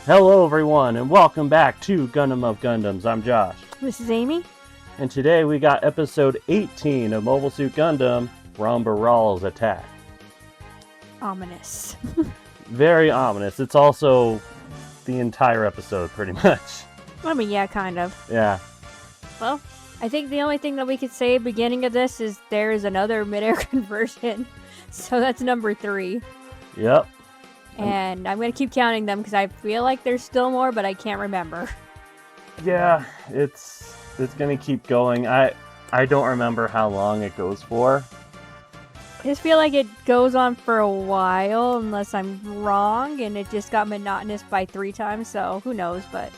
Hello everyone and welcome back to Gundam of Gundams. I'm Josh. This is Amy. And today we got episode 18 of Mobile Suit Gundam, Rambaral's Attack. Ominous. Very ominous. It's also the entire episode pretty much. I mean, yeah, kind of. Yeah. Well, I think the only thing that we could say at the beginning of this is there's another mid-air conversion. So that's number 3. Yep. And I'm going to keep counting them because I feel like there's still more, but I can't remember. Yeah, it's going to keep going. I don't remember how long it goes for. I just feel like it goes on for a while, unless I'm wrong, and it just got monotonous by 3 times, so who knows, but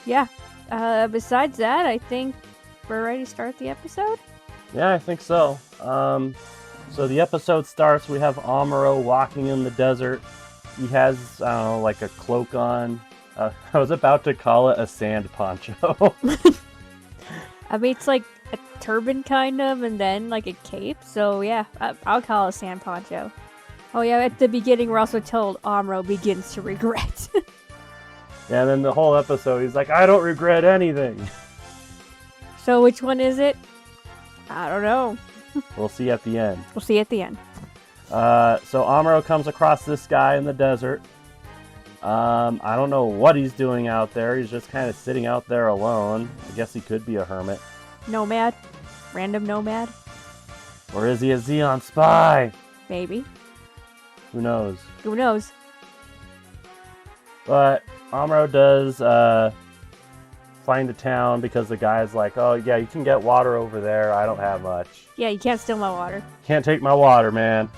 yeah. Besides that, I think we're ready to start the episode? Yeah, I think so. So the episode starts, we have Amuro walking in the desert. He has, I don't know, like a cloak on. I was about to call it a sand poncho. I mean, it's like a turban kind of, and then like a cape, so yeah, I'll call it a sand poncho. Oh yeah, at the beginning we're also told Amuro begins to regret. Yeah, and then the whole episode, he's like, I don't regret anything. So which one is it? I don't know. We'll see at the end. We'll see at the end. So Amuro comes across this guy in the desert. I don't know what he's doing out there. He's just kind of sitting out there alone. I guess he could be a hermit. Nomad? Random nomad? Or is he a Zeon spy? Maybe. Who knows? Who knows? But Amuro does find a town because the guy's like, oh yeah, you can get water over there. I don't have much. Yeah, you can't steal my water. Can't take my water, man.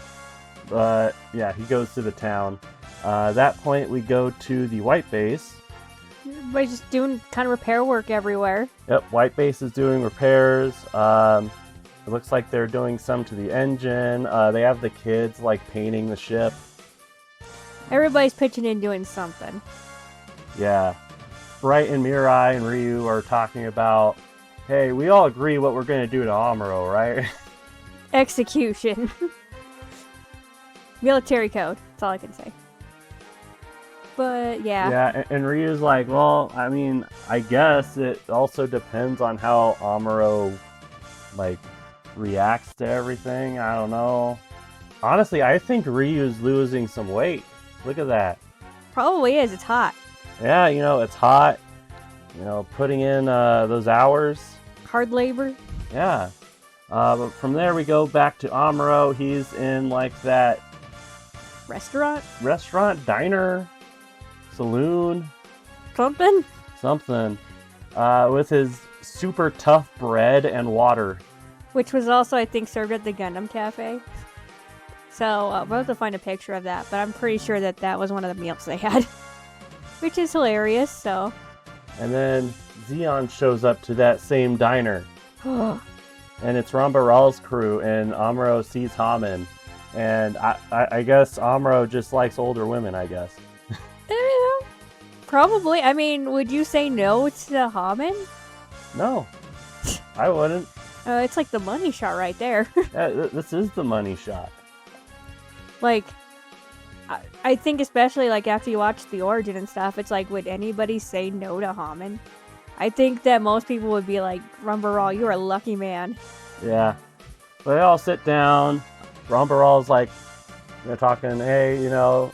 But yeah, he goes to the town. At that point, we go to the White Base. Everybody's just doing kind of repair work everywhere. Yep, White Base is doing repairs. It looks like they're doing some to the engine. They have the kids like painting the ship. Everybody's pitching in doing something. Yeah. Bright and Mirai and Ryu are talking about, hey, we all agree what we're going to do to Amuro, right? Execution. Military code. That's all I can say. But yeah. Yeah, and Ryu's like, well, I mean, I guess it also depends on how Amuro, like, reacts to everything. I don't know. Honestly, I think Ryu's losing some weight. Look at that. Probably is. It's hot. Yeah, you know, it's hot. You know, putting in those hours. Hard labor. Yeah. But from there we go back to Amuro. He's in, like, that Restaurant? Diner, saloon. Something? Something. With his super tough bread and water. Which was also, I think, served at the Gundam Cafe. So, we'll have to find a picture of that, but I'm pretty sure that that was one of the meals they had. Which is hilarious, so. And then Zeon shows up to that same diner. And it's Rambaral's crew, and Amuro sees Haman. And I guess Amuro just likes older women, I guess. Probably. I mean, would you say no to Haman? No, I wouldn't. It's like the money shot right there. Yeah, this is the money shot. Like, I think especially like after you watch the origin and stuff, it's like, would anybody say no to Haman? I think that most people would be like, Rambaral, you're a lucky man. Yeah. But they all sit down. Rambaral's like, talking, hey, you know,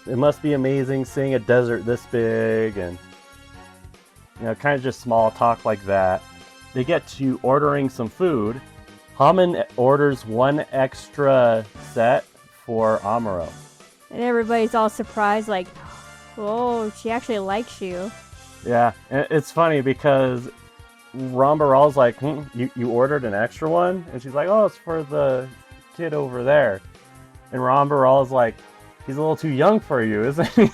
it must be amazing seeing a desert this big, and, you know, kind of just small talk like that. They get to ordering some food. Haman orders 1 extra set for Amuro. And everybody's all surprised, like, oh, she actually likes you. Yeah, and it's funny because Rambaral's like, you ordered an extra one? And she's like, oh, it's for the kid over there. And Rambaral's like, he's a little too young for you, isn't he?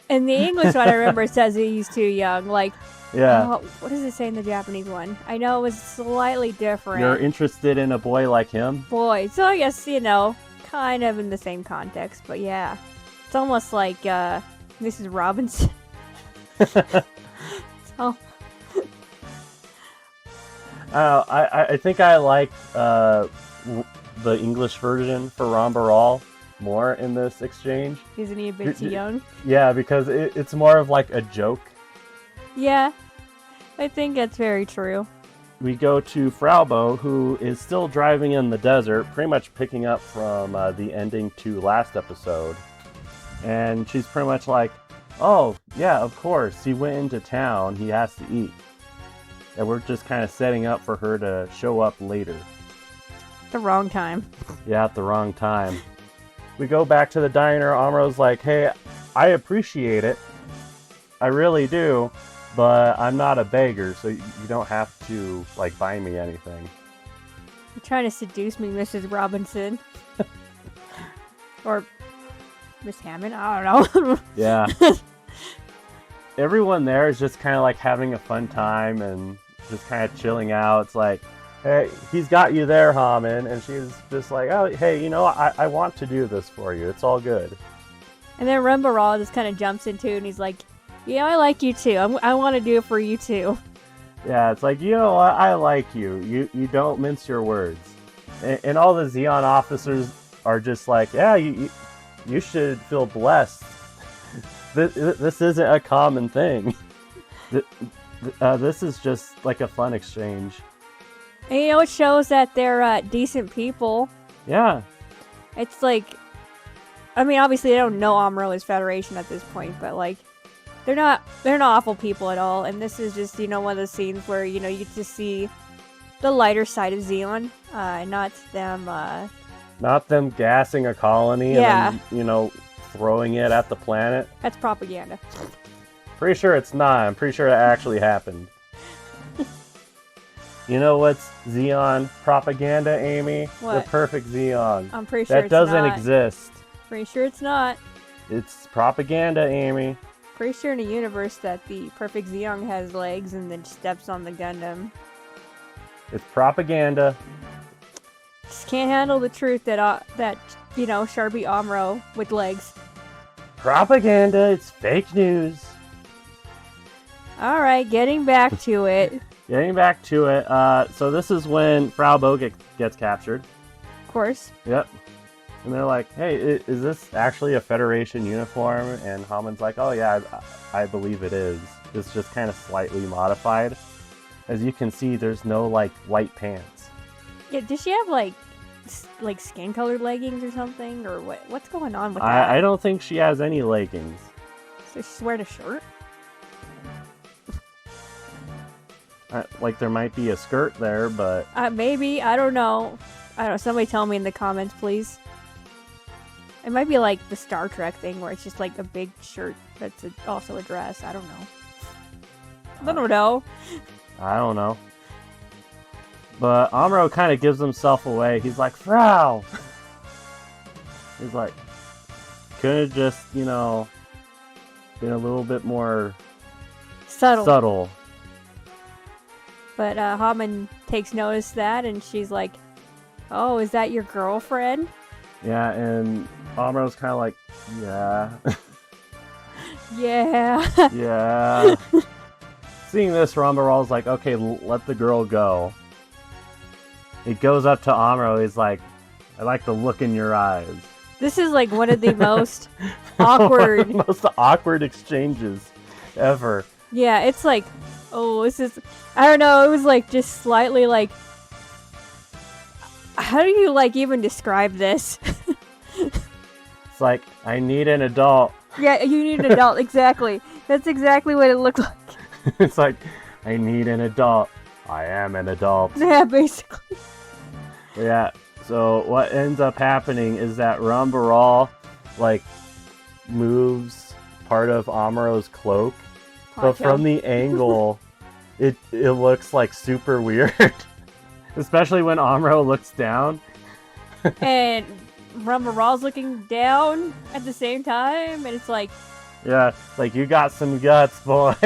In the English one, I remember it says he's too young. Like, yeah. What does it say in the Japanese one? I know it was slightly different. You're interested in a boy like him? Boy, so I guess, you know, kind of in the same context, but yeah. It's almost like, Mrs. Robinson. So. I think I like the English version for Rambaral. more in this exchange. Isn't he a bit too young? Yeah, because it's more of like a joke. Yeah, I think that's very true. We go to Fraubo, who is still driving in the desert, pretty much picking up from the ending to last episode. And she's pretty much like, oh, yeah, of course, he went into town, he has to eat. And we're just kind of setting up for her to show up later. The wrong time. Yeah, at the wrong time. We go back to the diner, Amuro's like, hey, I appreciate it. I really do. But I'm not a beggar, so you don't have to, like, buy me anything. You're trying to seduce me, Mrs. Robinson. Or Miss Hammond? I don't know. Yeah. Everyone there is just kind of, like, having a fun time and just kind of chilling out. It's like, hey, he's got you there, Hammond. And she's just like, oh, hey, you know, I want to do this for you. It's all good. And then Rumbarol just kind of jumps into it, and he's like, yeah, I like you too. I want to do it for you too. Yeah, it's like, you know what? I like you. You don't mince your words. And all the Xeon officers are just like, yeah, you should feel blessed. This isn't a common thing. This is just like a fun exchange. And you know, it shows that they're decent people. Yeah. It's like, I mean, obviously they don't know Amuro is Federation at this point, but like, they're not awful people at all. And this is just, you know, one of those scenes where, you know, you get to see the lighter side of Xeon, not them gassing a colony and then, you know, throwing it at the planet. That's propaganda. Pretty sure it's not. I'm pretty sure it actually happened. You know what's Xeon propaganda, Amy? What? The perfect Xeon. I'm pretty sure that doesn't exist. Pretty sure it's not. It's propaganda, Amy. Pretty sure in a universe that the perfect Xeon has legs and then steps on the Gundam. It's propaganda. Just can't handle the truth that you know, Sharpie Amuro with legs. Propaganda. It's fake news. All right, getting back to it. So this is when Fraubo gets captured. Of course. Yep. And they're like, hey, is this actually a Federation uniform? And Hammond's like, oh yeah, I believe it is. It's just kind of slightly modified. As you can see, there's no, like, white pants. Yeah, does she have, like skin-colored leggings or something? Or what's going on with that? I don't think she has any leggings. So she's wearing a shirt? Like, there might be a skirt there, but... Maybe. I don't know. Somebody tell me in the comments, please. It might be like the Star Trek thing where it's just like a big shirt that's also a dress. I don't know. I don't know. But Amuro kind of gives himself away. He's like, Frau! He's like, couldn't just, you know, been a little bit more subtle. But Hammond takes notice of that, and she's like, oh, is that your girlfriend? Yeah, and Amuro's kind of like, yeah. Yeah. Yeah. Seeing this, Rumbarol's like, okay, let the girl go. He goes up to Amuro, he's like, I like the look in your eyes. This is like one of the most awkward... most awkward exchanges ever. Yeah, it's like, oh, this is... I don't know, it was like just slightly like... How do you like even describe this? It's like, I need an adult. Yeah, you need an adult, exactly. That's exactly what it looked like. It's like, I need an adult. I am an adult. Yeah, basically. Yeah, so what ends up happening is that Rumbarol, like, moves part of Amuro's cloak. But from the angle, it looks like super weird. Especially when Amuro looks down. And Rumbarol's looking down at the same time, and it's like... Yeah, it's like, you got some guts, boy.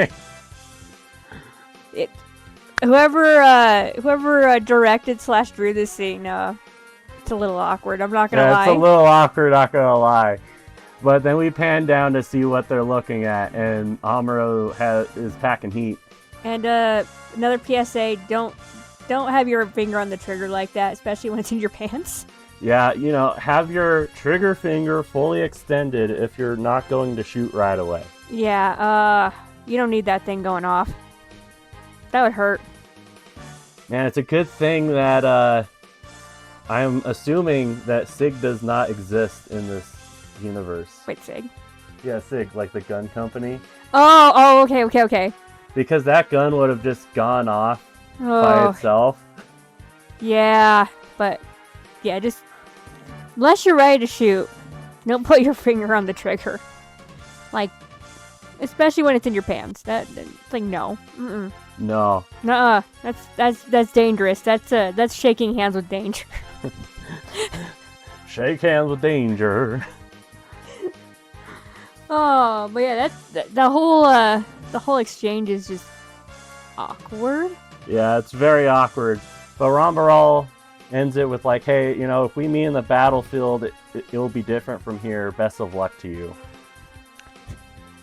Whoever directed / drew this scene, it's a little awkward, I'm not gonna lie. It's a little awkward, not gonna lie. But then we pan down to see what they're looking at, and Amuro is packing heat. And another PSA, don't have your finger on the trigger like that, especially when it's in your pants. Yeah, you know, have your trigger finger fully extended if you're not going to shoot right away. Yeah, you don't need that thing going off. That would hurt. Man, it's a good thing that I'm assuming that SIG does not exist in this universe. Wait, Sig. Yeah, SIG, like the gun company. Oh, okay. Because that gun would have just gone off by Oh, itself. yeah, but yeah, just unless you're ready to shoot, don't put your finger on the trigger. Like, especially when it's in your pants. That's like no. Mm-mm. No. Nuh-uh. That's dangerous. That's shaking hands with danger. Shake hands with danger. Oh, but yeah, the whole exchange is just awkward. Yeah, it's very awkward. But Rambaral ends it with like, hey, you know, if we meet in the battlefield, it'll be different from here. Best of luck to you.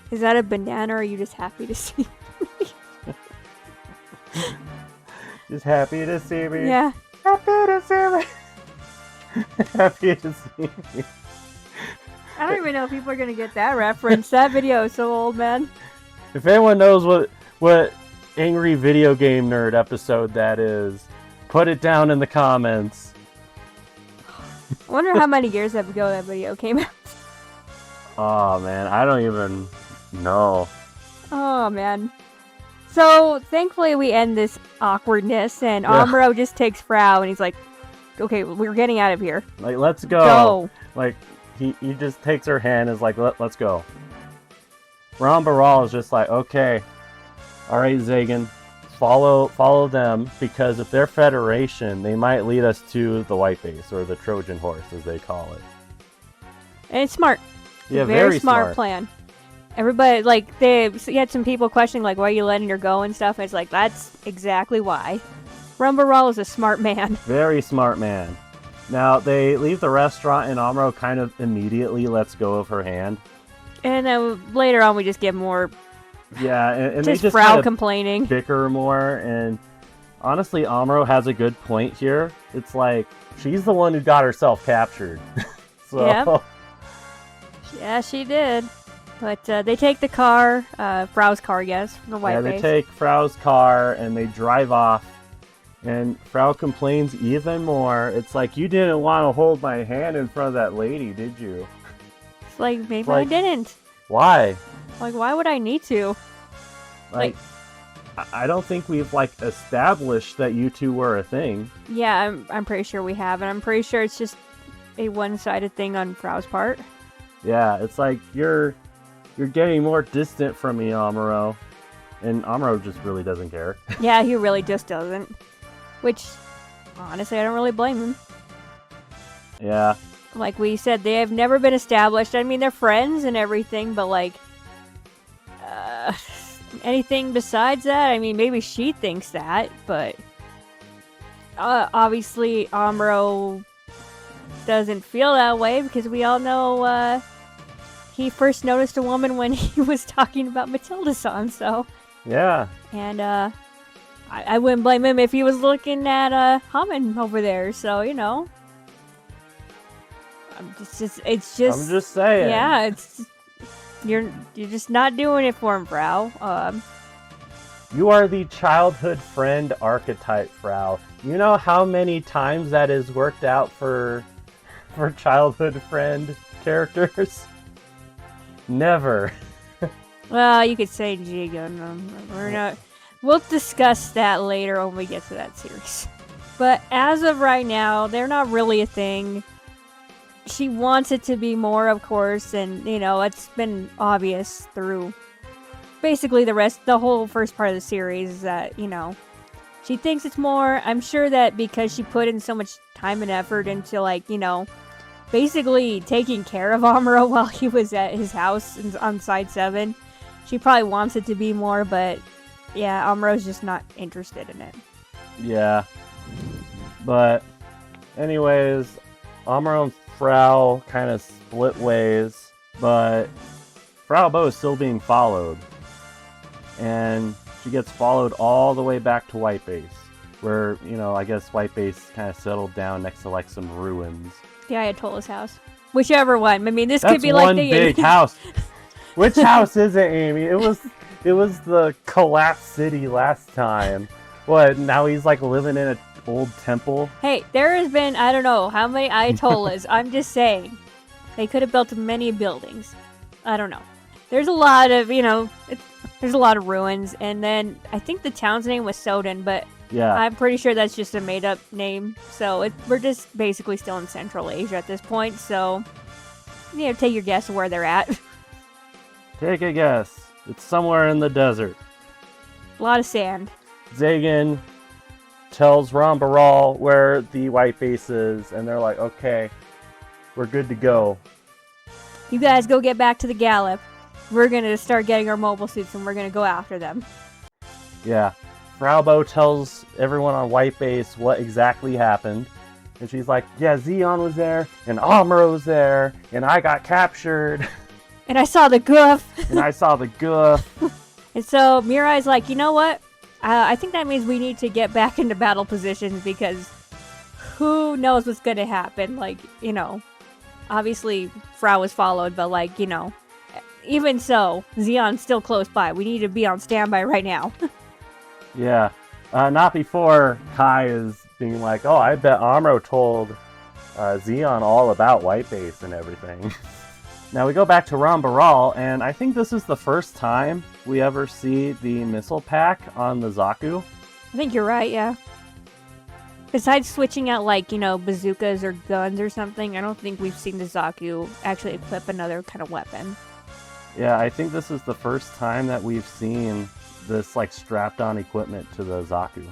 Is that a banana, or are you just happy to see me? Just happy to see me. Yeah. Happy to see me. Happy to see me. I don't even know if people are gonna get that reference. That video is so old, man. If anyone knows what angry video game nerd episode that is, put it down in the comments. I wonder how many years ago that video came out. Oh man, I don't even know. Oh man. So thankfully we end this awkwardness, and Yeah. Amuro just takes Frau, and he's like, "Okay, we're getting out of here. Like, let's go." Go." Like, he just takes her hand and is like, let's go. Rambaral is just like, okay, all right, Zagan, follow them, because if they're Federation, they might lead us to the White Base, or the Trojan Horse, as they call it. And it's smart. It's Yeah, a very smart plan. Everybody, like, you had some people questioning, like, why are you letting her go and stuff, and it's like, that's exactly why. Rambaral is a smart man. Very smart man. Now, they leave the restaurant, and Amuro kind of immediately lets go of her hand. And then later on, we just get more Yeah, and they just just Frau kind of complaining. bicker more, and honestly, Amuro has a good point here. It's like, she's the one who got herself captured. So, Yep. Yeah, she did. But they take the car, Frau's car, I guess, from the White yeah, Base. they take Frau's car, and they drive off, and Frau complains even more. It's like, you didn't want to hold my hand in front of that lady, did you? It's like, maybe like- I didn't. Why? Like, why would I need to? Like, I don't think we've, like, established that you two were a thing. Yeah, I'm pretty sure we have, and I'm pretty sure it's just a one-sided thing on Frau's part. Yeah, it's like, you're getting more distant from me, Amuro. And Amuro just really doesn't care. Yeah, he really just doesn't. Which, honestly, I don't really blame him. Yeah. Like we said, they have never been established. I mean, they're friends and everything, but like, anything besides that? I mean, maybe she thinks that, but obviously Amuro doesn't feel that way, because we all know he first noticed a woman when he was talking about Matilda-san, so. Yeah. And I wouldn't blame him if he was looking at Hammond over there, so, you know. It's just I'm just saying. yeah, it's you're just not doing it for him, Frau. You are the childhood friend archetype, Frau. You know how many times that has worked out for childhood friend characters? Never. Well, you could say G Gundam. We're not. We'll discuss that later when we get to that series. But as of right now, they're not really a thing. She wants it to be more, of course, and you know it's been obvious through basically the whole first part of the series is that you know she thinks it's more. I'm sure that because she put in so much time and effort into like you know basically taking care of Amuro while he was at his house on Side 7, she probably wants it to be more. But yeah, Amuro's just not interested in it. Yeah. But anyways, Amuro and Frau kind of split ways, but Frau Bo is still being followed. And she gets followed all the way back to White Base. where, I guess White Base kind of settled down next to like some ruins. The Ayatollah's house. Whichever one. I mean, this That's could be like one the big house. Which house is it, Amy? It was the collapsed city last time. What? Now he's like living in an old temple. Hey, there has been I don't know how many Ayatollahs. I'm just saying, they could have built many buildings. I don't know. There's a lot of there's a lot of ruins, and then I think the town's name was Soden, but Yeah. I'm pretty sure that's just a made-up name. So we're just basically still in Central Asia at this point. So, take your guess of where they're at. Take a guess. It's somewhere in the desert. A lot of sand. Zagan tells Rambaral where the White Base is, and they're like, okay, we're good to go. You guys go get back to the Gallop. We're gonna start getting our mobile suits, and we're gonna go after them. Yeah. Fraubo tells everyone on White Base what exactly happened. And she's like, yeah, Zeon was there, and Amuro was there, and I got captured. And I saw the goof. And I saw the goof. And so Mirai's like, you know what? I think that means we need to get back into battle positions because who knows what's going to happen. Like, obviously Frau was followed, but even so, Zeon's still close by. We need to be on standby right now. Yeah. Not before Kai is being like, oh, I bet Amuro told Zeon all about White Base and everything. Now we go back to Rambaral, and I think this is the first time we ever see the missile pack on the Zaku. I think you're right, yeah. Besides switching out, bazookas or guns or something, I don't think we've seen the Zaku actually equip another kind of weapon. Yeah, I think this is the first time that we've seen this, strapped-on equipment to the Zaku.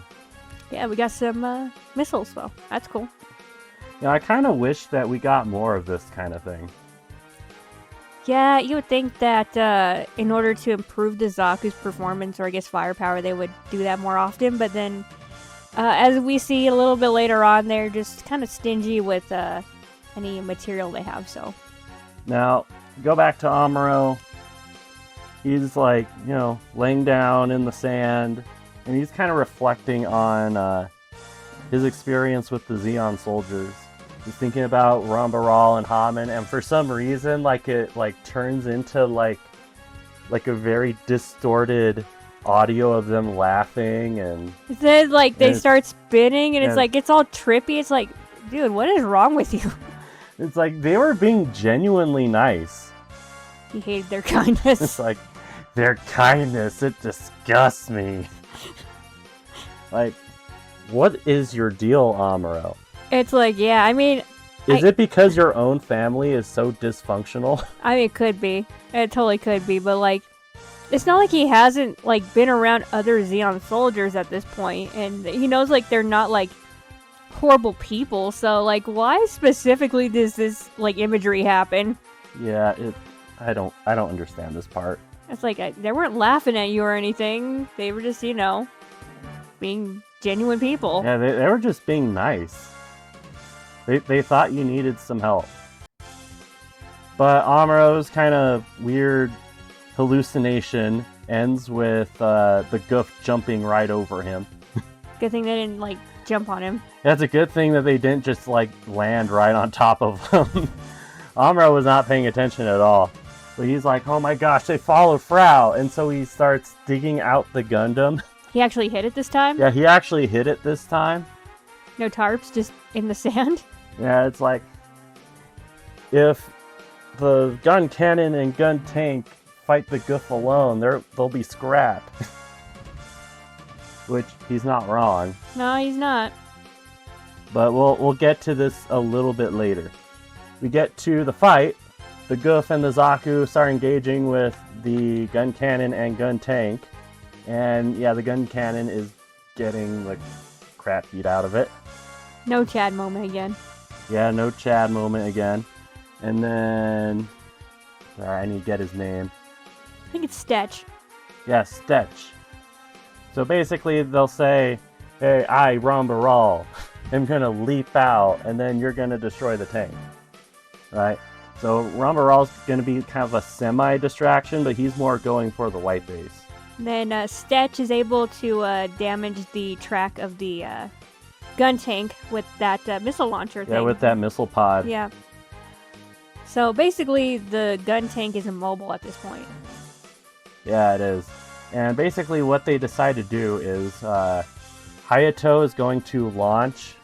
Yeah, we got some missiles, though. That's cool. Yeah, I kind of wish that we got more of this kind of thing. Yeah, you would think that in order to improve the Zaku's performance, or I guess firepower, they would do that more often. But then, as we see a little bit later on, they're just kind of stingy with any material they have, so. Now, go back to Amuro. He's, laying down in the sand, and he's kind of reflecting on his experience with the Zeon soldiers. He's thinking about Rambaral and Haman, and for some reason, it turns into a very distorted audio of them laughing, and it says they start spinning, and it's all trippy. It's like, dude, what is wrong with you? It's like they were being genuinely nice. He hated their kindness. It's like their kindness, it disgusts me. What is your deal, Amuro? It's yeah, I mean... Is it because your own family is so dysfunctional? I mean, it could be. It totally could be, but, it's not like he hasn't, been around other Zeon soldiers at this point, and he knows, they're not, horrible people, so, why specifically does this, imagery happen? Yeah, I don't understand this part. It's they weren't laughing at you or anything. They were just, being genuine people. Yeah, they were just being nice. They thought you needed some help. But Amuro's kind of weird hallucination ends with the goof jumping right over him. Good thing they didn't, jump on him. That's a good thing that they didn't just, land right on top of him. Amuro was not paying attention at all. But he's like, oh my gosh, they followed Frau! And so he starts digging out the Gundam. He actually hit it this time? Yeah, he actually hit it this time. No tarps, just in the sand? Yeah, it's if the gun cannon and gun tank fight the goof alone, they'll be scrapped. Which, he's not wrong. No, he's not. But we'll get to this a little bit later. We get to the fight. The goof and the Zaku start engaging with the gun cannon and gun tank. And yeah, the gun cannon is getting the crap beat out of it. No Chad moment again. Yeah, no Chad moment again. And then... I need to get his name. I think it's Stetch. Yeah, Stetch. So basically they'll say, hey, I, Rambaral, am gonna leap out, and then you're gonna destroy the tank. Right? So Rambaral's gonna be kind of a semi-distraction, but he's more going for the White Base. Then Stetch is able to damage the track of the gun tank with that missile launcher thing. Yeah, with that missile pod. Yeah. So basically, the gun tank is immobile at this point. Yeah, it is. And basically what they decide to do is Hayato is going to launch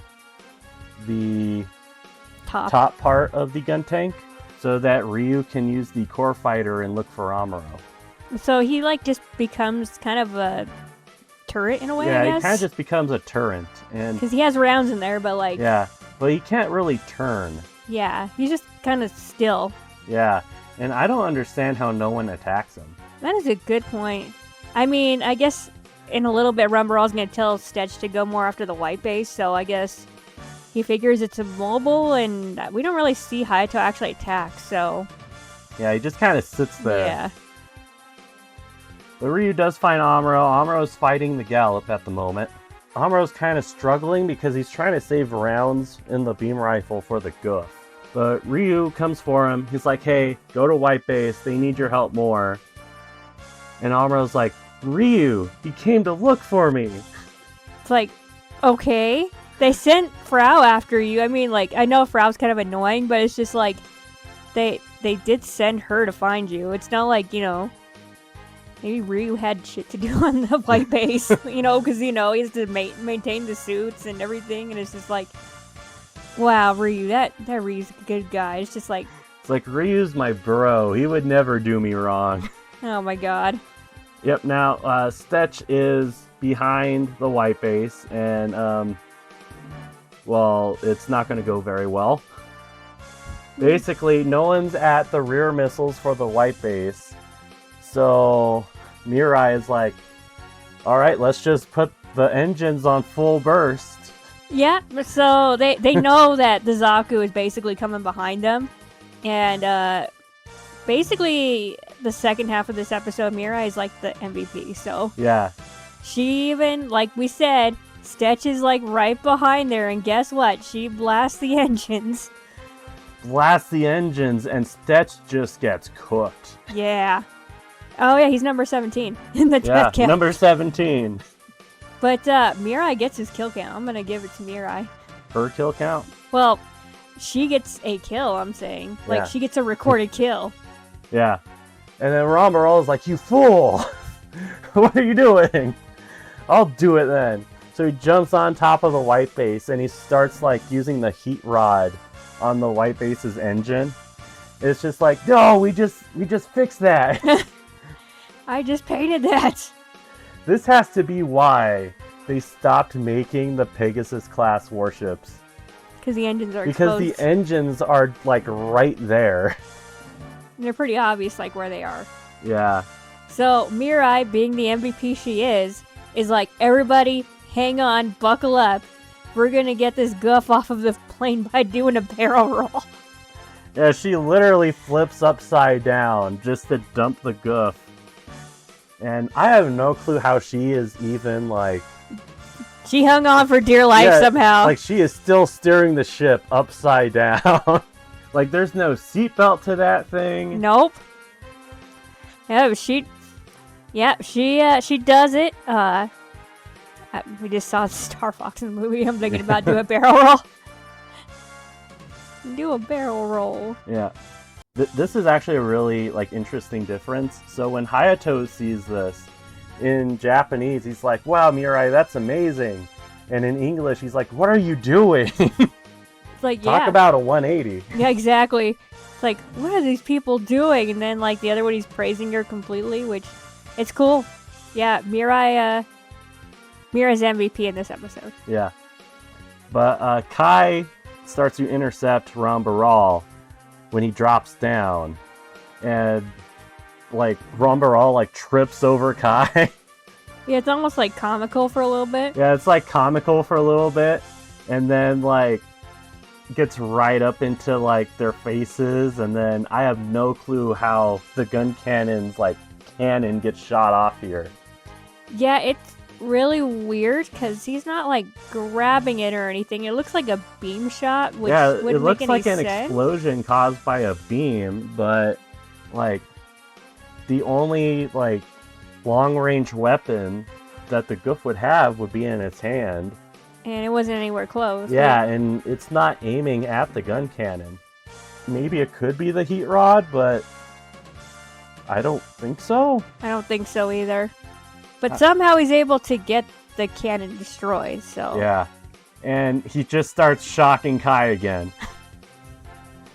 the top part of the gun tank so that Ryu can use the core fighter and look for Amuro. So he like just becomes kind of a turret in a way, I Yeah, guess? he kind of just becomes a turret. Because he has rounds in there, but like... Yeah, but he can't really turn. Yeah, he's just kind of still. Yeah, and I don't understand how no one attacks him. That is a good point. I mean, I guess in a little bit, Rumbarall's going to tell Stetch to go more after the white base, so I guess he figures it's immobile, and we don't really see Hayato actually attack, so... Yeah, he just kind of sits there. Yeah. But Ryu does find Amuro. Amuro's fighting the Gallop at the moment. Amuro's kind of struggling because he's trying to save rounds in the beam rifle for the goof. But Ryu comes for him. He's like, hey, go to white base. They need your help more. And Amuro's like, Ryu, he came to look for me. It's like, okay. They sent Frau after you. I mean, like, I know Frau's kind of annoying, but it's just like, they did send her to find you. It's not like, you know, maybe Ryu had shit to do on the white base, you know, because, you know, he has to maintain the suits and everything, and it's just like, wow, Ryu, that Ryu's a good guy. It's just like... It's like, Ryu's my bro. He would never do me wrong. Oh my god. Yep, now, Stetch is behind the white base, and, well, it's not going to go very well. Basically, no one's at the rear missiles for the white base, so Mirai is like, alright, let's just put the engines on full burst. Yeah, so they know that the Zaku is basically coming behind them, and basically the second half of this episode, Mirai is like the MVP, so... Yeah. She even, like we said, Stetch is like right behind there, and guess what? She blasts the engines. Blasts the engines, and Stetch just gets cooked. Yeah. Oh yeah, he's number 17 in the death count. Number 17. But Mirai gets his kill count. I'm gonna give it to Mirai. Her kill count? Well, she gets a kill, I'm saying. Like, Yeah. she gets a recorded kill. Yeah. And then Rambarol is like, you fool! What are you doing? I'll do it then. So he jumps on top of the white base, and he starts, like, using the heat rod on the white base's engine. It's just like, no, we just fixed that. I just painted that. This has to be why they stopped making the Pegasus-class warships. Because the engines are Because exposed. the engines are, like, right there. And they're pretty obvious, like, where they are. Yeah. So, Mirai, being the MVP she is like, everybody, hang on, buckle up. We're gonna get this guff off of the plane by doing a barrel roll. Yeah, she literally flips upside down just to dump the goof. And I have no clue how she is even, like... She hung on for dear life somehow. Like, she is still steering the ship upside down. Like, there's no seatbelt to that thing. Nope. Yeah, she does it. We just saw Star Fox in the movie. I'm thinking about doing a barrel roll. Do a barrel roll. Yeah. This is actually a really, like, interesting difference. So when Hayato sees this, in Japanese, he's like, wow, Mirai, that's amazing. And in English, he's like, what are you doing? It's like, Talk about a 180. Yeah, exactly. It's like, what are these people doing? And then, like, the other one, he's praising her completely, which, it's cool. Yeah, Mirai's MVP in this episode. Yeah. But Kai starts to intercept Rambaral when he drops down. And, like, Rambaral, like, trips over Kai. Yeah, it's almost, like, comical for a little bit. Yeah, it's, like, comical for a little bit. And then, like, gets right up into, like, their faces. And then I have no clue how the gun cannon's, like, cannon gets shot off here. Yeah, it's really weird because he's not like grabbing it or anything. It looks like a beam shot, which wouldn't it looks make like any an sense. explosion caused by a beam, but like the only like long-range weapon that the goof would have would be in its hand. And it wasn't anywhere close. Yeah, right? and it's not aiming at the gun cannon. Maybe it could be the heat rod, but I don't think so. I don't think so either. But somehow he's able to get the cannon destroyed, so... Yeah. And he just starts shocking Kai again.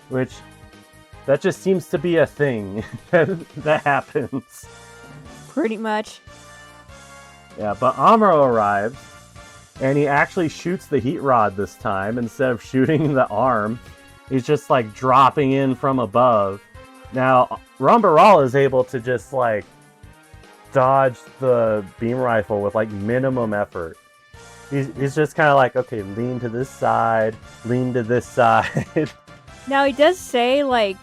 Which, that just seems to be a thing that happens. Pretty much. Yeah, but Amuro arrives, and he actually shoots the heat rod this time instead of shooting the arm. He's just like dropping in from above. Now, Rambaral is able to just like dodge the beam rifle with like minimum effort. He's just kind of like, okay, lean to this side, lean to this side. Now he does say like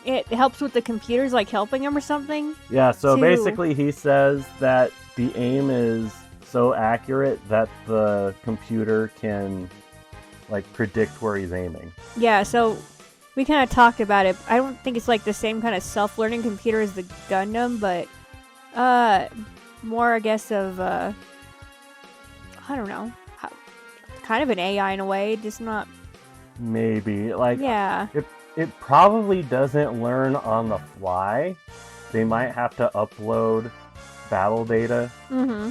it helps with the computers, like helping him or something. Yeah, so to- basically he says that the aim is so accurate that the computer can like predict where he's aiming. Yeah, so we kind of talked about it. I don't think it's like the same kind of self-learning computer as the Gundam, but more I guess of I don't know, kind of an AI in a way, just not. Maybe like Yeah. it probably doesn't learn on the fly. They might have to upload battle data, Mm-hmm.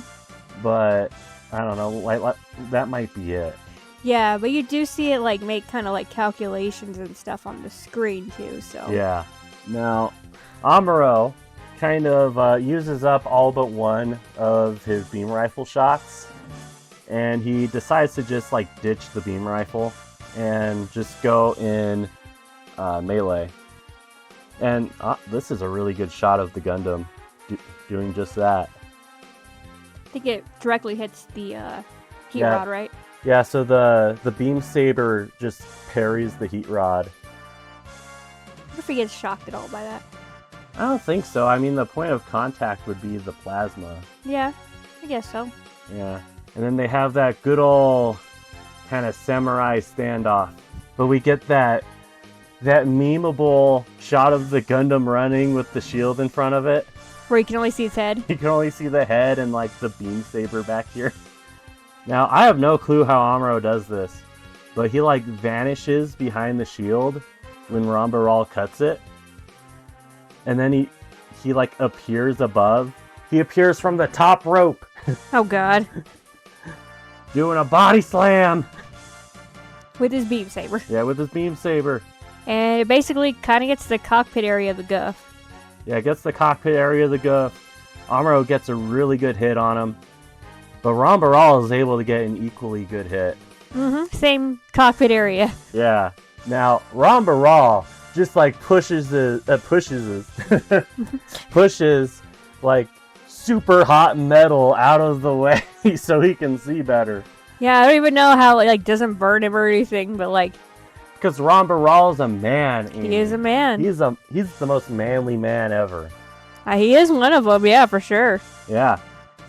but I don't know, like that might be it. Yeah, but you do see it like make kind of like calculations and stuff on the screen too. So Yeah. Now, Amuro kind of uses up all but one of his beam rifle shots, and he decides to just like ditch the beam rifle and just go in melee. And this is a really good shot of the Gundam doing just that. I think it directly hits the heat Yeah. rod, right? Yeah, so the beam saber just parries the heat rod. I wonder if he gets shocked at all by that. I don't think so. I mean, the point of contact would be the plasma. Yeah, I guess so. Yeah. And then they have that good old kind of samurai standoff. But we get that memeable shot of the Gundam running with the shield in front of it. Where you can only see his head. You can only see the head and like the beam saber back here. Now, I have no clue how Amuro does this, but he like vanishes behind the shield when Rambaral cuts it. And then he like appears above. He appears from the top rope Oh god. doing a body slam. With his beam saber. Yeah, with his beam saber. And it basically kind of gets the cockpit area of the Guff. Yeah, it gets the cockpit area of the Guff. Amuro gets a really good hit on him. But Rambaral is able to get an equally good hit. Mm-hmm. Same cockpit area. Yeah. Now, Rambaral just like pushes like super hot metal out of the way so he can see better. Yeah, I don't even know how it like doesn't burn him or anything, but like Because Rambaral is a man. he is a man. He's the most manly man ever. He is one of them, yeah, for sure. Yeah.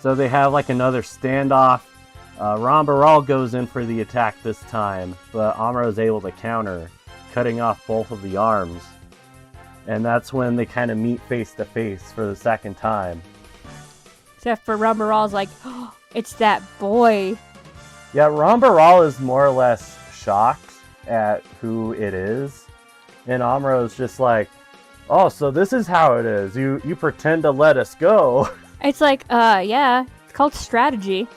So they have like another standoff. Rambaral goes in for the attack this time, but Amuro is able to counter, cutting off both of the arms. And that's when they kind of meet face to face for the second time. Except for Rambaral's like, oh, it's that boy. Yeah, Rambaral is more or less shocked at who it is. And Amuro's just like, oh, so this is how it is. You pretend to let us go. It's like, yeah, it's called strategy.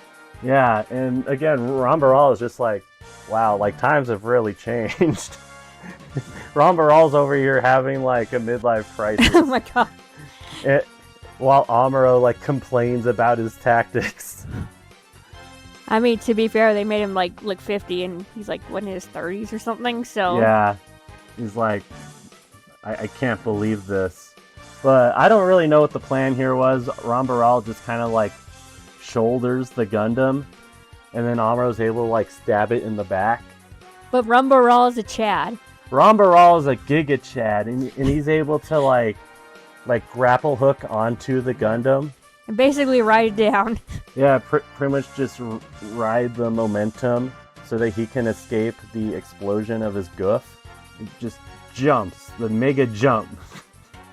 Yeah, and again, Rambaral is just like, wow, like times have really changed. Rambaral's over here having like a midlife crisis. Oh my god. While Amuro like complains about his tactics. I mean, to be fair, they made him like look 50 and he's like, what, in his 30s or something, so. Yeah, he's like, I can't believe this. But I don't really know what the plan here was. Rambaral just kind of like shoulders the Gundam, and then Amuro's able to like stab it in the back. But Rambaral is a Chad. Rambaral is a Giga Chad, and he's able to like grapple hook onto the Gundam. And basically ride it down. Yeah, pretty much just ride the momentum so that he can escape the explosion of his goof. It just jumps, the mega jump.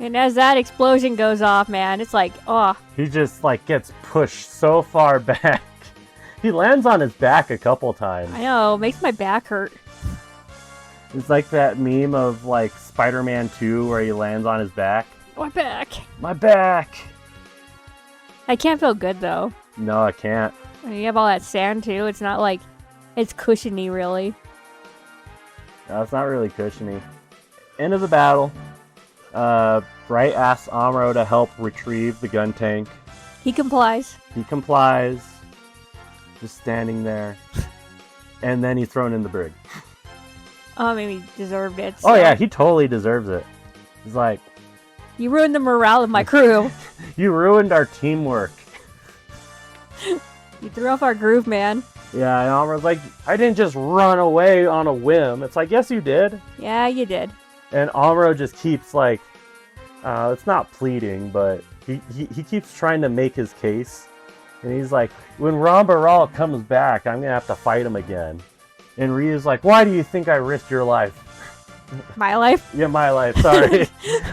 And as that explosion goes off, man, it's like, oh. He just like gets pushed so far back. He lands on his back a couple times. I know, makes my back hurt. It's like that meme of like Spider-Man 2 where he lands on his back. My back. My back! I can't feel good though. No, I can't. I mean, you have all that sand too. It's not like it's cushiony, really. No, it's not really cushiony. End of the battle. Bright asks Amuro to help retrieve the gun tank. He complies. He complies. Just standing there. And then he's thrown in the brig. Oh, maybe he deserved it. Oh yeah, he totally deserves it. He's like, you ruined the morale of my crew. you ruined our teamwork. You threw off our groove, man. Yeah, and Amuro's like, I didn't just run away on a whim. It's like, yes, you did. Yeah, you did. And Amuro just keeps like, it's not pleading, but he keeps trying to make his case. And he's like, when Rambaral comes back, I'm going to have to fight him again. And Ryu's like, why do you think I risked your life? My life? Yeah, my life, sorry.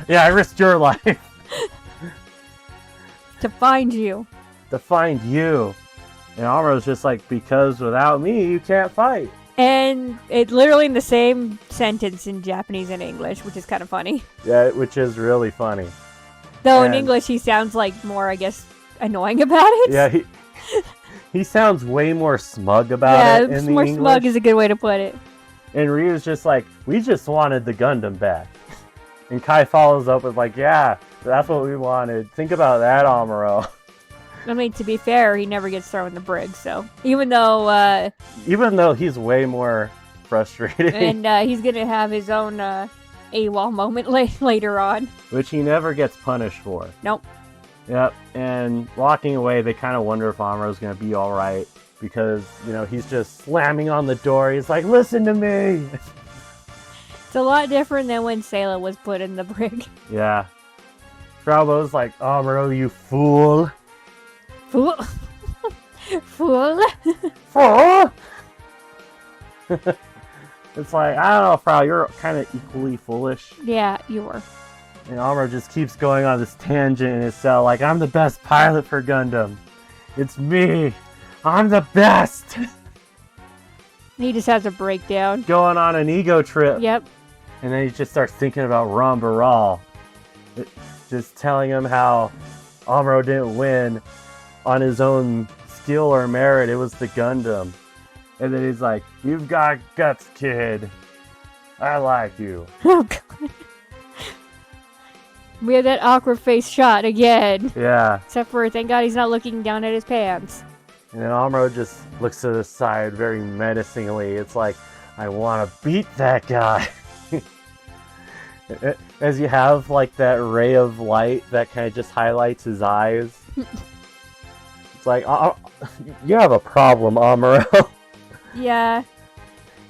Yeah, I risked your life. To find you. To find you. And Amuro's just like, because without me, you can't fight. And it's literally in the same sentence in Japanese and English, which is kind of funny. Yeah, which is really funny. Though And- in English he sounds like more, I guess, annoying about it. Yeah, he sounds way more smug about it in the more English. smug is a good way to put it. And Ryu's just like, we just wanted the Gundam back. And Kai follows up with like, yeah, that's what we wanted. Think about that, Amuro. I mean, to be fair, he never gets thrown in the brig, so... Even though, Even though he's way more frustrated. and he's gonna have his own, AWOL moment later on. Which he never gets punished for. Nope. Yep, and walking away, they kind of wonder if Amuro's going to be alright. Because, you know, he's just slamming on the door. He's like, listen to me! It's a lot different than when Sayla was put in the brig. Yeah. Fraubo's like, Amuro, you fool! Fool. Fool. Fool! It's like, I don't know, Frau, you're kind of equally foolish. Yeah, you were. And Amuro just keeps going on this tangent in his cell, like, I'm the best pilot for Gundam. It's me! I'm the best! He just has a breakdown. Going on an ego trip. Yep. And then he just starts thinking about Rambaral. Just telling him how Amuro didn't win on his own skill or merit. It was the Gundam. And then he's like, you've got guts, kid. I like you. Oh, God. We have that awkward face shot again. Yeah. Except for, thank God he's not looking down at his pants. And then Amuro just looks to the side very menacingly. It's like, I want to beat that guy. As you have like that ray of light that kind of just highlights his eyes. It's like, you have a problem, Amuro. Yeah.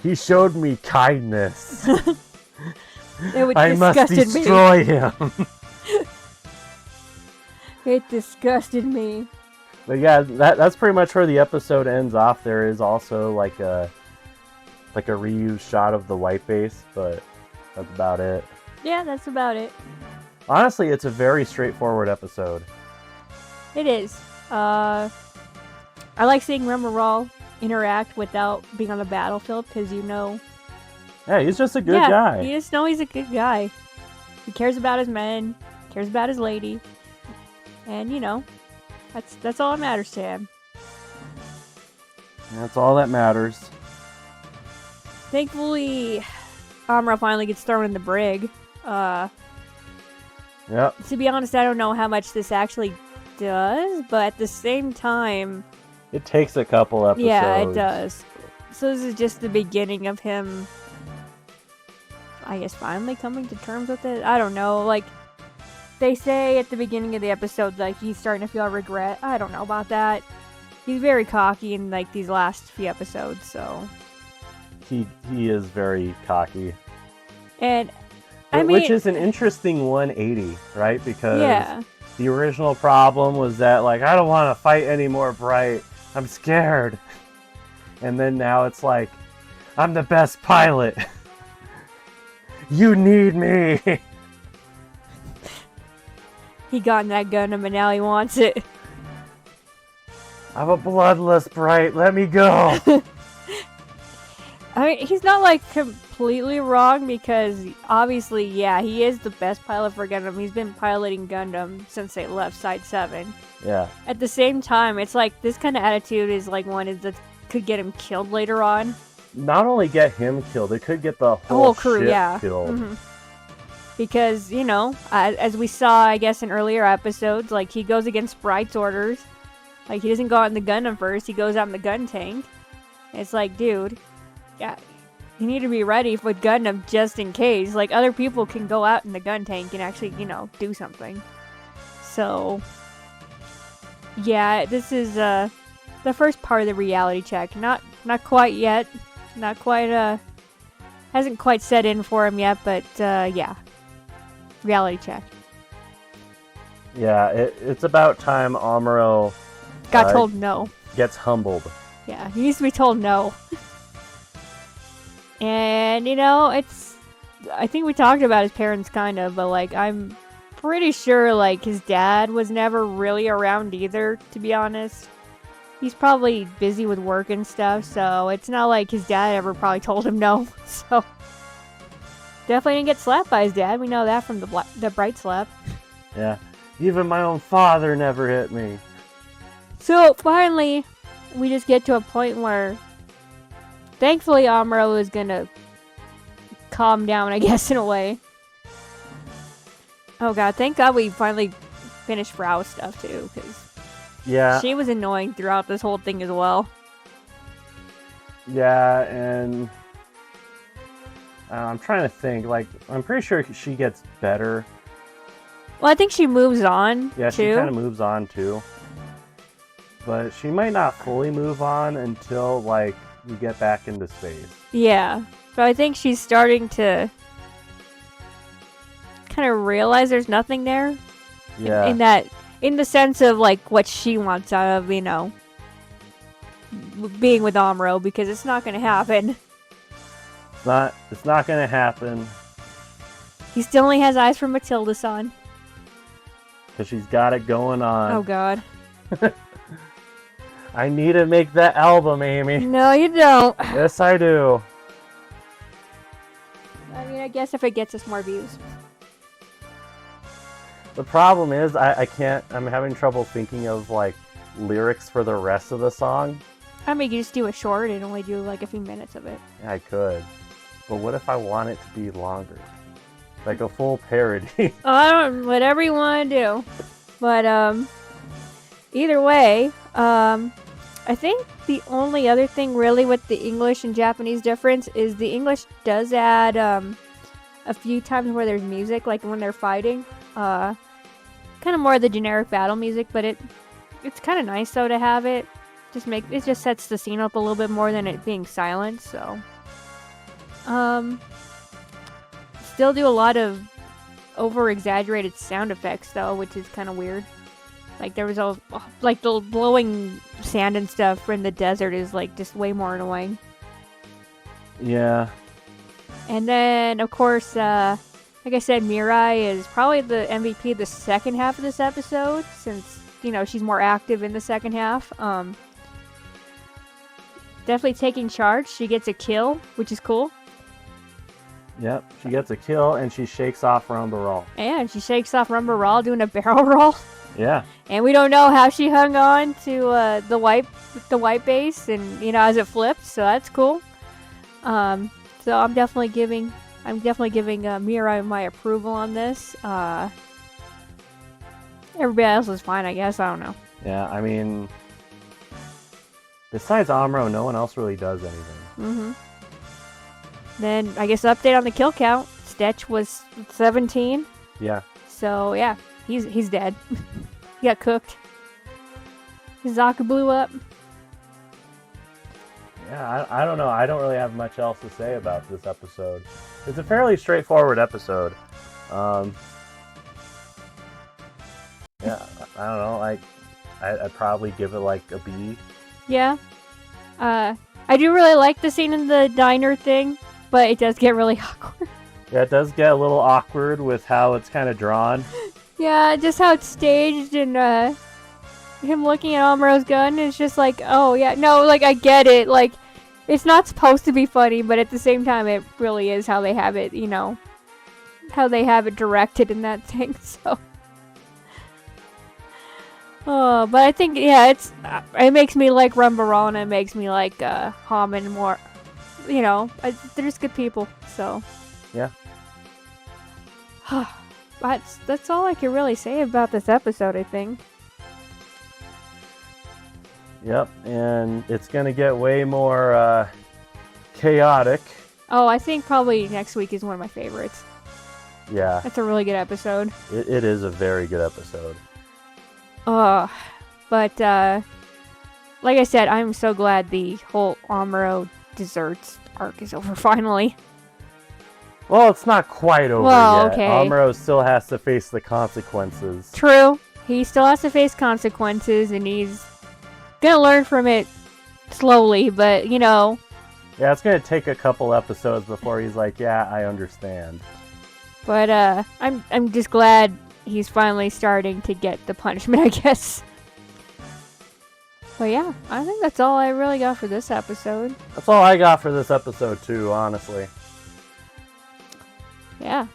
He showed me kindness. It I must disgusted me. destroy him. It disgusted me. But yeah, that's pretty much where the episode ends off. There is also like a reused shot of the white base, but that's about it. Yeah, that's about it. Honestly, it's a very straightforward episode. It is. I like seeing Rambaral interact without being on the battlefield, because Yeah, he's just a good guy. You just know he's a good guy. He cares about his men, cares about his lady, and that's all that matters to him. That's all that matters. Thankfully, Amuro finally gets thrown in the brig. Yep. To be honest, I don't know how much this actually does, but at the same time, It takes a couple episodes. yeah, it does. So this is just the beginning of him, I guess, finally coming to terms with it. I don't know, like, they say at the beginning of the episode, like, he's starting to feel regret. I don't know about that. He's very cocky in, like, these last few episodes, so... He is very cocky. And, I mean... Which is an interesting 180, right? Because yeah. the original problem was that, like, I don't want to fight anymore, Bright. I'm scared. And then now it's like, I'm the best pilot. You need me. He got in that Gundam and now he wants it. I'm a bloodless Bright. Let me go. I mean, he's not like completely wrong because obviously, yeah, he is the best pilot for Gundam. He's been piloting Gundam since they left Side 7. Yeah. At the same time, it's like this kind of attitude is like one that could get him killed later on. Not only get him killed, it could get the whole crew, ship yeah. killed. Mm-hmm. Because, you know, as we saw, I guess, in earlier episodes, like, he goes against Bright's orders. Like, he doesn't go out in the Gundam first, he goes out in the gun tank. It's like, dude, yeah, you need to be ready for Gundam just in case. Like, other people can go out in the gun tank and actually, you know, do something. So, yeah, this is the first part of the reality check. Not quite yet. Not quite, hasn't quite set in for him yet, but, yeah. Reality check. Yeah, it's about time Amuro got told no. Gets humbled. Yeah, he needs to be told no. And, you know, I think we talked about his parents kind of, but, like, I'm pretty sure, like, his dad was never really around either, to be honest. He's probably busy with work and stuff, so it's not like his dad ever probably told him no. So, definitely didn't get slapped by his dad. We know that from the Bright slap. Yeah, even my own father never hit me. So, finally, we just get to a point where, thankfully, Amuro is gonna calm down, I guess, in a way. Oh god, thank god we finally finished Frau's stuff, too, because yeah, she was annoying throughout this whole thing as well. Yeah, and I'm trying to think, like, I'm pretty sure she gets better. Well, I think she moves on, Yeah, too. she kind of moves on, too. But she might not fully move on until, like, we get back into space. Yeah, but I think she's starting to kind of realize there's nothing there. Yeah. In the sense of, like, what she wants out of, you know, being with Amuro, because it's not going to happen. It's not going to happen. He still only has eyes for Matilda-san. Because she's got it going on. Oh, God. I need to make that album, Amy. No, you don't. Yes, I do. I mean, I guess if it gets us more views. The problem is, I'm having trouble thinking of, like, lyrics for the rest of the song. I mean, you just do a short and only do, like, a few minutes of it. Yeah, I could. But what if I want it to be longer? Like a full parody. Whatever you want to do. But, either way, I think the only other thing really with the English and Japanese difference is the English does add, a few times where there's music, like when they're fighting. Kind of more of the generic battle music, but it's kind of nice though to have it. It just sets the scene up a little bit more than it being silent. So, still do a lot of over exaggerated sound effects though, which is kind of weird. Like there was like the blowing sand and stuff in the desert is like just way more annoying. Yeah. And then of course, like I said, Mirai is probably the MVP of the second half of this episode, since, you know, she's more active in the second half. Definitely taking charge. She gets a kill, which is cool. Yep, she gets a kill, and she shakes off Rumbarol. And she shakes off Rumbarol doing a barrel roll. Yeah. And we don't know how she hung on to the white base, and, you know, as it flipped, so that's cool. So I'm definitely giving Mirai my approval on this. Everybody else is fine, I guess. I don't know. Yeah, I mean, besides Amuro, no one else really does anything. Mm-hmm. Then, I guess, update on the kill count. Stetch was 17. Yeah. So, yeah, he's dead. He got cooked. His Zaka blew up. Yeah, I don't know. I don't really have much else to say about this episode. It's a fairly straightforward episode. Yeah, I don't know. Like, I'd probably give it like a B. Yeah. I do really like the scene in the diner thing, but it does get really awkward. Yeah, it does get a little awkward with how it's kind of drawn. Yeah, just how it's staged and him looking at Amuro's gun is just like, oh yeah, no, like I get it. Like it's not supposed to be funny, but at the same time, it really is how they have it. You know, how they have it directed in that thing. So. Oh, but I think it makes me like Rumbarol and it makes me like Hammond more. You know, they're just good people. So. Yeah. That's all I can really say about this episode, I think. Yep, and it's gonna get way more chaotic. Oh, I think probably next week is one of my favorites. Yeah. That's a really good episode. It is a very good episode. But like I said, I'm so glad the whole Amuro desserts arc is over finally. Well, it's not quite over Well, yet. okay. Amuro still has to face the consequences. True. He still has to face consequences, and he's gonna learn from it slowly, but, you know. Yeah, it's gonna take a couple episodes before he's like, yeah, I understand. But, I'm just glad he's finally starting to get the punishment, I guess. But yeah, I think that's all I really got for this episode. That's all I got for this episode, too, honestly. Yeah.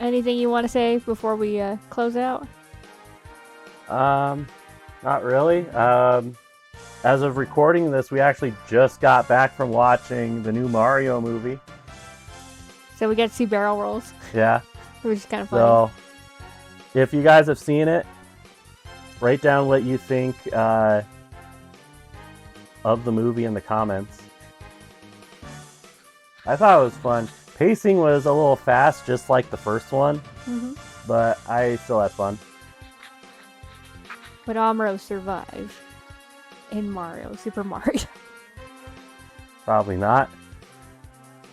Anything you want to say before we close out? Not really. As of recording this, we actually just got back from watching the new Mario movie. So we get to see barrel rolls, Yeah. which is kind of funny. So, if you guys have seen it, write down what you think of the movie in the comments. I thought it was fun. Pacing was a little fast, just like the first one, but I still had fun. Would Amuro survive in Super Mario? Probably not.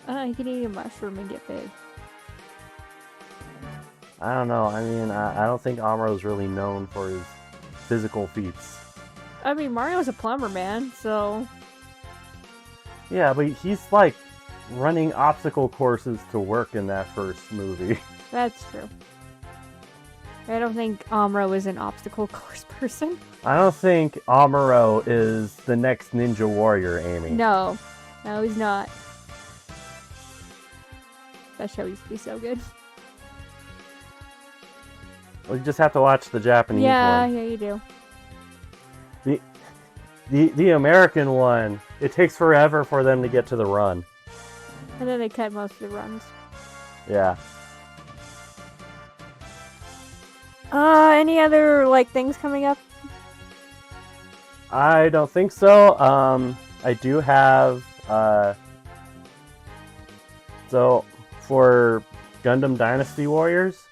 He can eat a mushroom and get big. I don't know. I mean, I don't think Amuro's really known for his physical feats. I mean, Mario's a plumber, man, so... Yeah, but he's like running obstacle courses to work in that first movie. That's true. I don't think Amuro is an obstacle course person. I don't think Amuro is the next Ninja Warrior, Amy. No, he's not. That show used to be so good. Well, you just have to watch the Japanese one. Yeah, you do. The American one, it takes forever for them to get to the run. And then they cut most of the runs. Yeah. Any other, like, things coming up? I don't think so. I do have, so, for Gundam Dynasty Warriors,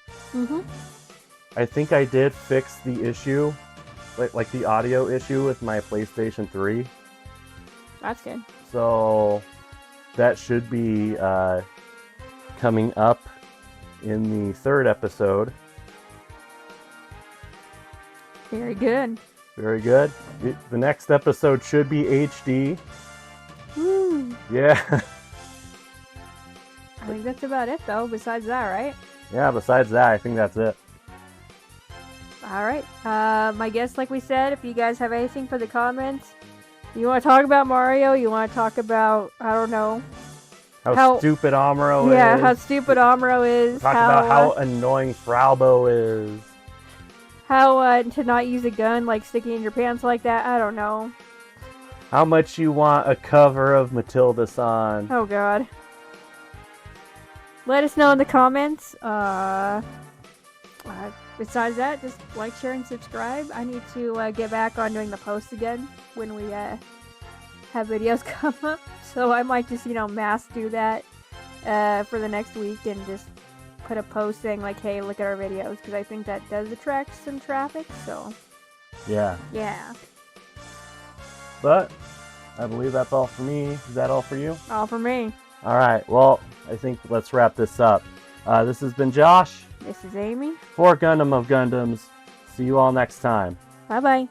I think I did fix the issue, like the audio issue with my PlayStation 3. That's good. So, that should be coming up in the third episode. Very good. Very good. The next episode should be HD. Woo. Yeah. I think that's about it, though, besides that, right? Yeah, besides that, I think that's it. Alright. I guess, like we said, if you guys have anything for the comments, you want to talk about Mario, you want to talk about, I don't know. How stupid Amuro is. Yeah, how stupid Amuro is. Talk about how annoying Fraubo is. How to not use a gun, like sticking in your pants like that, I don't know. How much you want a cover of Matilda-san. Oh god. Let us know in the comments. Besides that, just like, share, and subscribe. I need to get back on doing the posts again when we have videos come up. So I might just, mass do that for the next week and just put a post saying, like, hey, look at our videos, because I think that does attract some traffic, so... Yeah. Yeah. But, I believe that's all for me. Is that all for you? All for me. Alright, well, I think let's wrap this up. This has been Josh. This is Amy. For Gundam of Gundams. See you all next time. Bye-bye.